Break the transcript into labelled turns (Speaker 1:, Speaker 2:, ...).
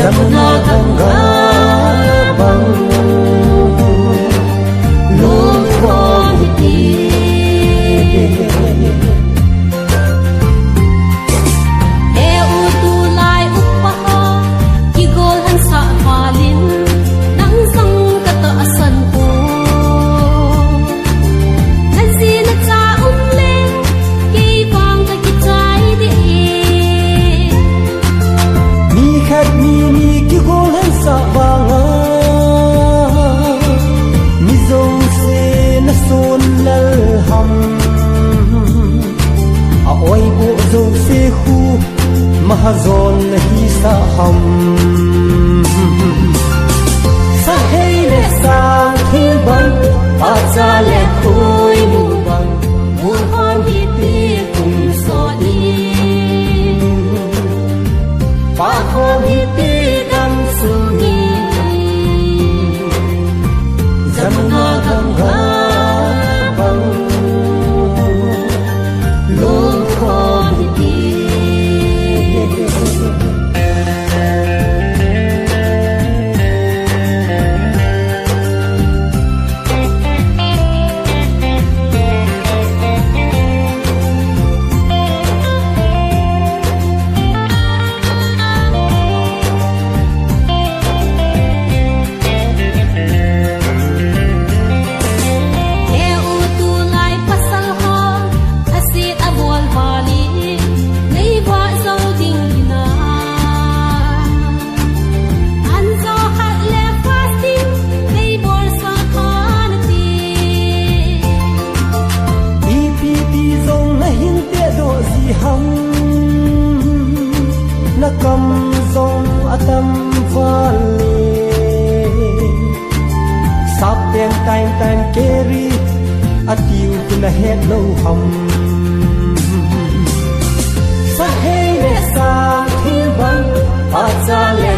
Speaker 1: Zamna ganga bang lung khom ti
Speaker 2: e u tu lai upaha ki gol han sa walin nang sang kata asan ko nan si na cha le ki bang ka ki chai de
Speaker 1: mi khat mi ki gol han sa banga mi zong se na son lal ham a oi bo zong se khu mahazon hi sa ham sa hey le sa khi ban pa cha le khoi mu bang
Speaker 2: mu hon hi ti kum so ni
Speaker 1: pa khom hi ti
Speaker 2: dam su ni
Speaker 1: zamna ganga bang
Speaker 2: lung khom ti
Speaker 1: cầm dòng atam vale sắp đen time time keri atiu na het lo hum sa hey le sa khi ban pa cha le